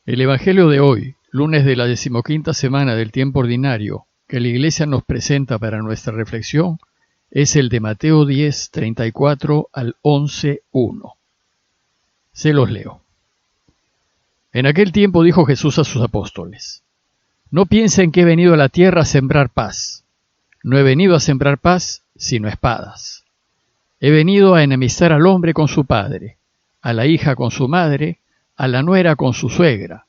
El Evangelio de hoy, lunes de la 15ª semana del tiempo ordinario, que la Iglesia nos presenta para nuestra reflexión, es el de Mateo 10, 34 al 11, 1. Se los leo. En aquel tiempo dijo Jesús a sus apóstoles: No piensen que he venido a la tierra a sembrar paz. No he venido a sembrar paz, sino espadas. He venido a enemistar al hombre con su padre, a la hija con su madre, a la nuera con su suegra.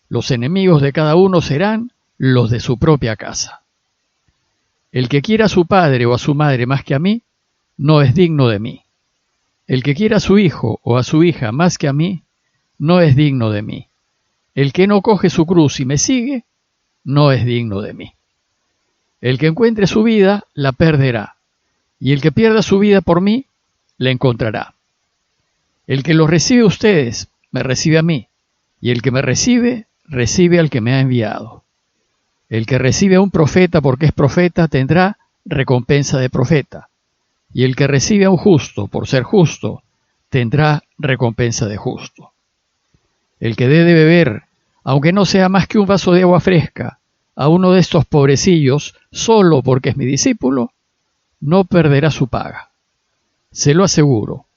Los enemigos de cada uno serán los de su propia casa. El que quiera a su padre o a su madre más que a mí, no es digno de mí. El que quiera a su hijo o a su hija más que a mí, no es digno de mí. El que no coge su cruz y me sigue, no es digno de mí. El que encuentre su vida, la perderá, y el que pierda su vida por mí, la encontrará. El que los recibe a ustedes, me recibe a mí, y el que me recibe, recibe al que me ha enviado. El que recibe a un profeta porque es profeta, tendrá recompensa de profeta, y el que recibe a un justo por ser justo, tendrá recompensa de justo. El que dé de beber, aunque no sea más que un vaso de agua fresca, a uno de estos pobrecillos, solo porque es mi discípulo, no perderá su paga. Se lo aseguro.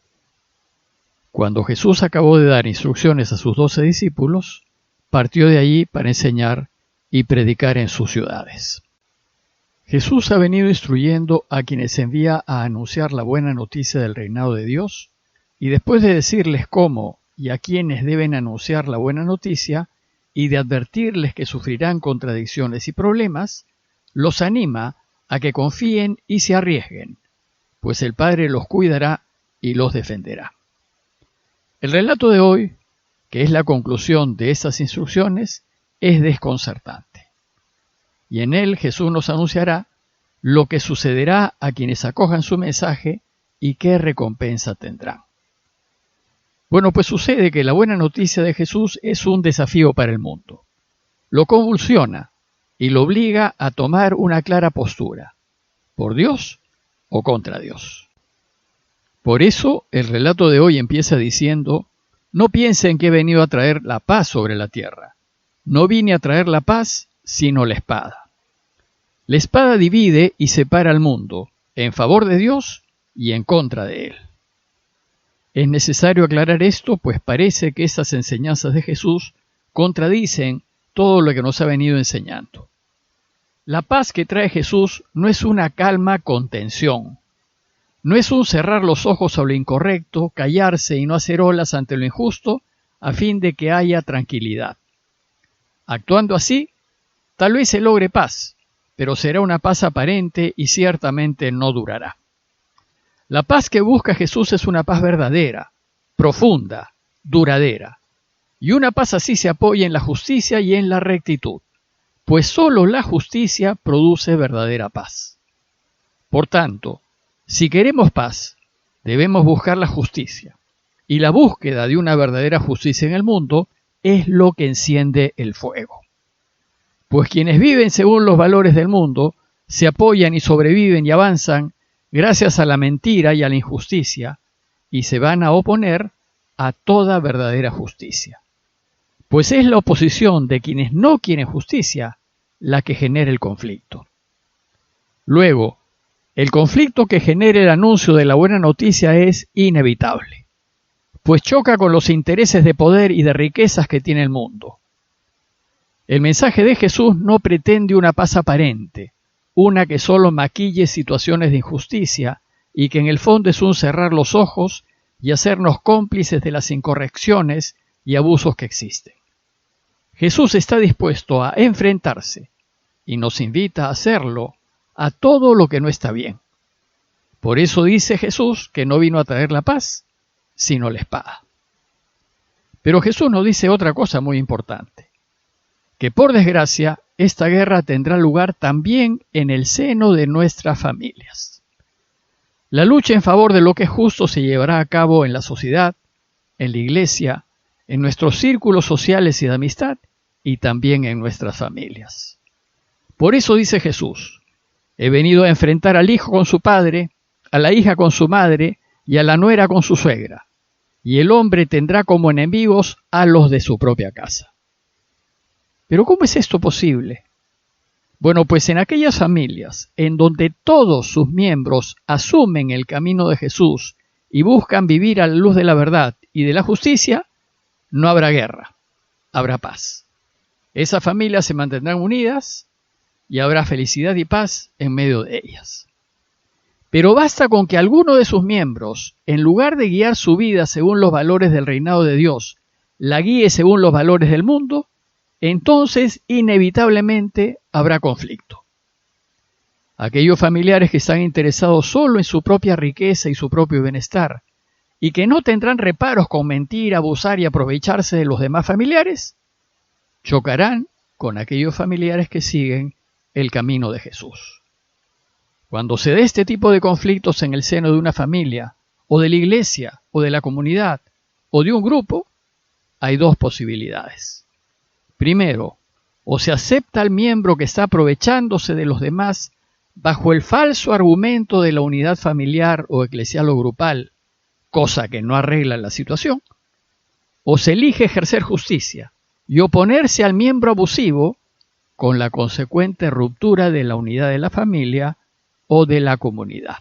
Cuando Jesús acabó de dar instrucciones a sus 12 discípulos, partió de allí para enseñar y predicar en sus ciudades. Jesús ha venido instruyendo a quienes envía a anunciar la buena noticia del reinado de Dios, y después de decirles cómo y a quienes deben anunciar la buena noticia, y de advertirles que sufrirán contradicciones y problemas, los anima a que confíen y se arriesguen, pues el Padre los cuidará y los defenderá. El relato de hoy, que es la conclusión de estas instrucciones, es desconcertante. Y en él Jesús nos anunciará lo que sucederá a quienes acojan su mensaje y qué recompensa tendrán. Bueno, pues sucede que la buena noticia de Jesús es un desafío para el mundo. Lo convulsiona y lo obliga a tomar una clara postura, por Dios o contra Dios. Por eso el relato de hoy empieza diciendo: No piensen que he venido a traer la paz sobre la tierra. No vine a traer la paz, sino la espada. La espada divide y separa al mundo, en favor de Dios y en contra de él. Es necesario aclarar esto, pues parece que estas enseñanzas de Jesús contradicen todo lo que nos ha venido enseñando. La paz que trae Jesús no es una calma contención. No es un cerrar los ojos a lo incorrecto, callarse y no hacer olas ante lo injusto, a fin de que haya tranquilidad. Actuando así, tal vez se logre paz, pero será una paz aparente y ciertamente no durará. La paz que busca Jesús es una paz verdadera, profunda, duradera. Y una paz así se apoya en la justicia y en la rectitud, pues solo la justicia produce verdadera paz. Por tanto, si queremos paz, debemos buscar la justicia, y la búsqueda de una verdadera justicia en el mundo es lo que enciende el fuego. Pues quienes viven según los valores del mundo, se apoyan y sobreviven y avanzan gracias a la mentira y a la injusticia, y se van a oponer a toda verdadera justicia. Pues es la oposición de quienes no quieren justicia la que genera el conflicto. Luego, el conflicto que genera el anuncio de la buena noticia es inevitable, pues choca con los intereses de poder y de riquezas que tiene el mundo. El mensaje de Jesús no pretende una paz aparente, una que solo maquille situaciones de injusticia y que en el fondo es un cerrar los ojos y hacernos cómplices de las incorrecciones y abusos que existen. Jesús está dispuesto a enfrentarse y nos invita a hacerlo a todo lo que no está bien. Por eso dice Jesús que no vino a traer la paz, sino la espada. Pero Jesús nos dice otra cosa muy importante, que por desgracia esta guerra tendrá lugar también en el seno de nuestras familias. La lucha en favor de lo que es justo se llevará a cabo en la sociedad, en la iglesia, en nuestros círculos sociales y de amistad, y también en nuestras familias. Por eso dice Jesús: he venido a enfrentar al hijo con su padre, a la hija con su madre y a la nuera con su suegra, y el hombre tendrá como enemigos a los de su propia casa. ¿Pero cómo es esto posible? Bueno, pues en aquellas familias en donde todos sus miembros asumen el camino de Jesús y buscan vivir a la luz de la verdad y de la justicia, no habrá guerra, habrá paz. Esas familias se mantendrán unidas y habrá felicidad y paz en medio de ellas. Pero basta con que alguno de sus miembros, en lugar de guiar su vida según los valores del reinado de Dios, la guíe según los valores del mundo, entonces inevitablemente habrá conflicto. Aquellos familiares que están interesados solo en su propia riqueza y su propio bienestar, y que no tendrán reparos con mentir, abusar y aprovecharse de los demás familiares, chocarán con aquellos familiares que siguen el camino de Jesús. Cuando se dé este tipo de conflictos en el seno de una familia, o de la iglesia, o de la comunidad, o de un grupo, hay dos posibilidades. Primero, o se acepta al miembro que está aprovechándose de los demás bajo el falso argumento de la unidad familiar o eclesial o grupal, cosa que no arregla la situación, o se elige ejercer justicia y oponerse al miembro abusivo con la consecuente ruptura de la unidad de la familia o de la comunidad.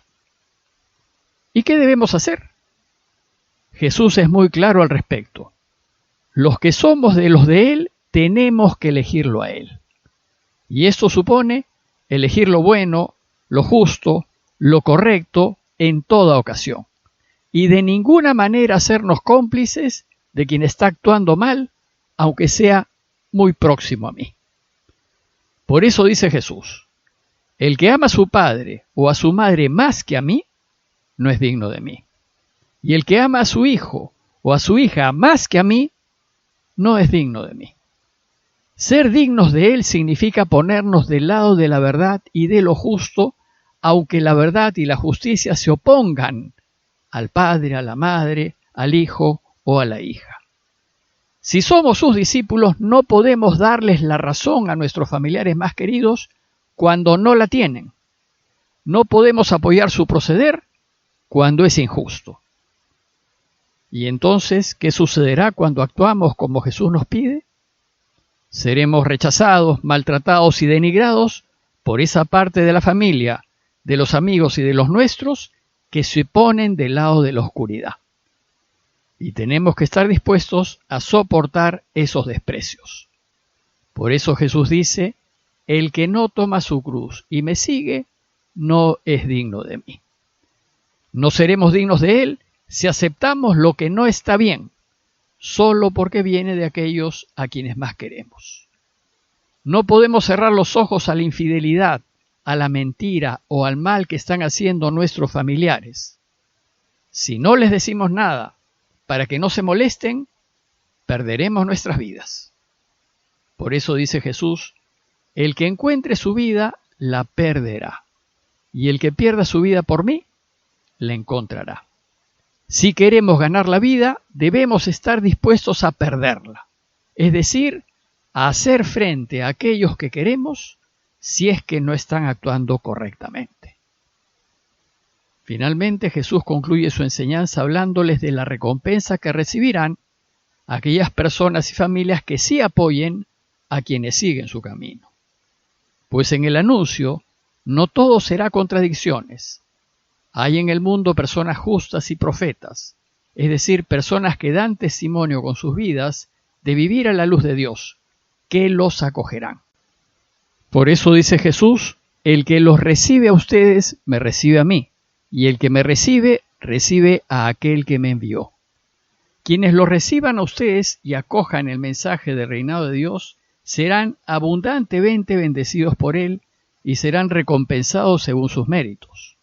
¿Y qué debemos hacer? Jesús es muy claro al respecto. Los que somos de los de Él tenemos que elegirlo a Él. Y esto supone elegir lo bueno, lo justo, lo correcto en toda ocasión. Y de ninguna manera hacernos cómplices de quien está actuando mal, aunque sea muy próximo a mí. Por eso dice Jesús, el que ama a su padre o a su madre más que a mí, no es digno de mí. Y el que ama a su hijo o a su hija más que a mí, no es digno de mí. Ser dignos de Él significa ponernos del lado de la verdad y de lo justo, aunque la verdad y la justicia se opongan al padre, a la madre, al hijo o a la hija. Si somos sus discípulos, no podemos darles la razón a nuestros familiares más queridos cuando no la tienen. No podemos apoyar su proceder cuando es injusto. ¿Y entonces qué sucederá cuando actuamos como Jesús nos pide? Seremos rechazados, maltratados y denigrados por esa parte de la familia, de los amigos y de los nuestros que se ponen del lado de la oscuridad. Y tenemos que estar dispuestos a soportar esos desprecios. Por eso Jesús dice, el que no toma su cruz y me sigue, no es digno de mí. No seremos dignos de Él si aceptamos lo que no está bien, solo porque viene de aquellos a quienes más queremos. No podemos cerrar los ojos a la infidelidad, a la mentira o al mal que están haciendo nuestros familiares. Si no les decimos nada para que no se molesten, perderemos nuestras vidas. Por eso dice Jesús, el que encuentre su vida, la perderá, y el que pierda su vida por mí, la encontrará. Si queremos ganar la vida, debemos estar dispuestos a perderla, es decir, a hacer frente a aquellos que queremos si es que no están actuando correctamente. Finalmente, Jesús concluye su enseñanza hablándoles de la recompensa que recibirán aquellas personas y familias que sí apoyen a quienes siguen su camino. Pues en el anuncio no todo será contradicciones. Hay en el mundo personas justas y profetas, es decir, personas que dan testimonio con sus vidas de vivir a la luz de Dios, que los acogerán. Por eso dice Jesús, el que los recibe a ustedes, me recibe a mí, y el que me recibe, recibe a aquel que me envió. Quienes los reciban a ustedes y acojan el mensaje del reinado de Dios, serán abundantemente bendecidos por Él y serán recompensados según sus méritos.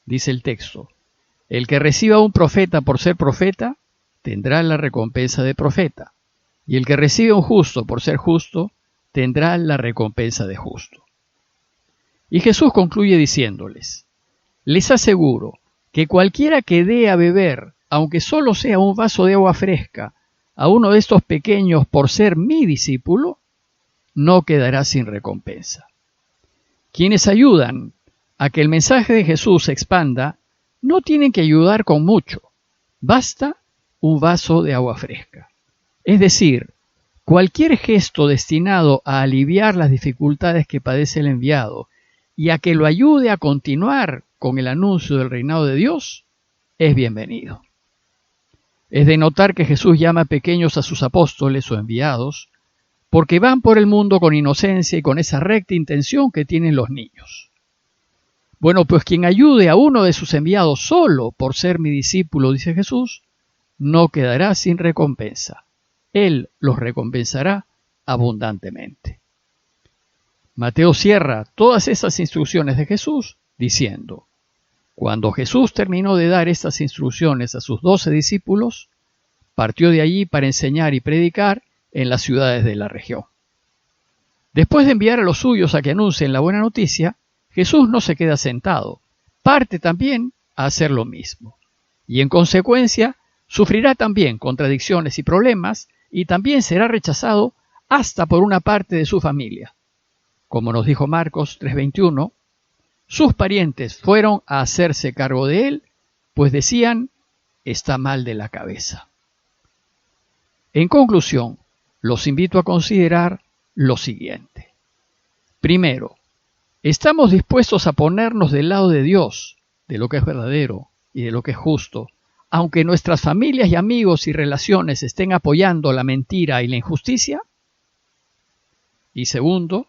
Dice el texto, el que reciba a un profeta por ser profeta, tendrá la recompensa de profeta, y el que recibe a un justo por ser justo, tendrá la recompensa de justo. Y Jesús concluye diciéndoles, les aseguro que cualquiera que dé a beber, aunque solo sea un vaso de agua fresca, a uno de estos pequeños por ser mi discípulo, no quedará sin recompensa. Quienes ayudan a que el mensaje de Jesús se expanda, no tienen que ayudar con mucho, basta un vaso de agua fresca. Es decir, Cualquier gesto destinado a aliviar las dificultades que padece el enviado y a que lo ayude a continuar con el anuncio del reinado de Dios es bienvenido. Es de notar que Jesús llama pequeños a sus apóstoles o enviados porque van por el mundo con inocencia y con esa recta intención que tienen los niños. Bueno, pues quien ayude a uno de sus enviados solo por ser mi discípulo, dice Jesús, no quedará sin recompensa. Él los recompensará abundantemente. Mateo cierra todas esas instrucciones de Jesús diciendo: cuando Jesús terminó de dar estas instrucciones a sus 12 discípulos, partió de allí para enseñar y predicar en las ciudades de la región. Después de enviar a los suyos a que anuncien la buena noticia, Jesús no se queda sentado, parte también a hacer lo mismo. Y en consecuencia, sufrirá también contradicciones y problemas, y también será rechazado hasta por una parte de su familia. Como nos dijo Marcos 3:21, sus parientes fueron a hacerse cargo de él, pues decían: está mal de la cabeza. En conclusión, los invito a considerar lo siguiente. Primero, ¿estamos dispuestos a ponernos del lado de Dios, de lo que es verdadero y de lo que es justo, aunque nuestras familias y amigos y relaciones estén apoyando la mentira y la injusticia? Y segundo,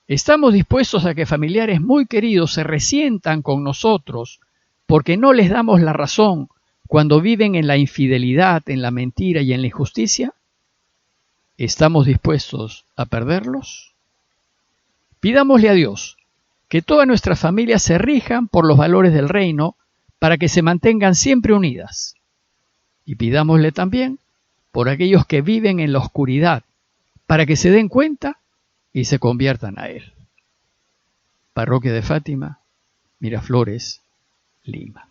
¿estamos dispuestos a que familiares muy queridos se resientan con nosotros porque no les damos la razón cuando viven en la infidelidad, en la mentira y en la injusticia? ¿Estamos dispuestos a perderlos? Pidámosle a Dios que todas nuestras familias se rijan por los valores del reino para que se mantengan siempre unidas. Y pidámosle también por aquellos que viven en la oscuridad, para que se den cuenta y se conviertan a Él. Parroquia de Fátima, Miraflores, Lima.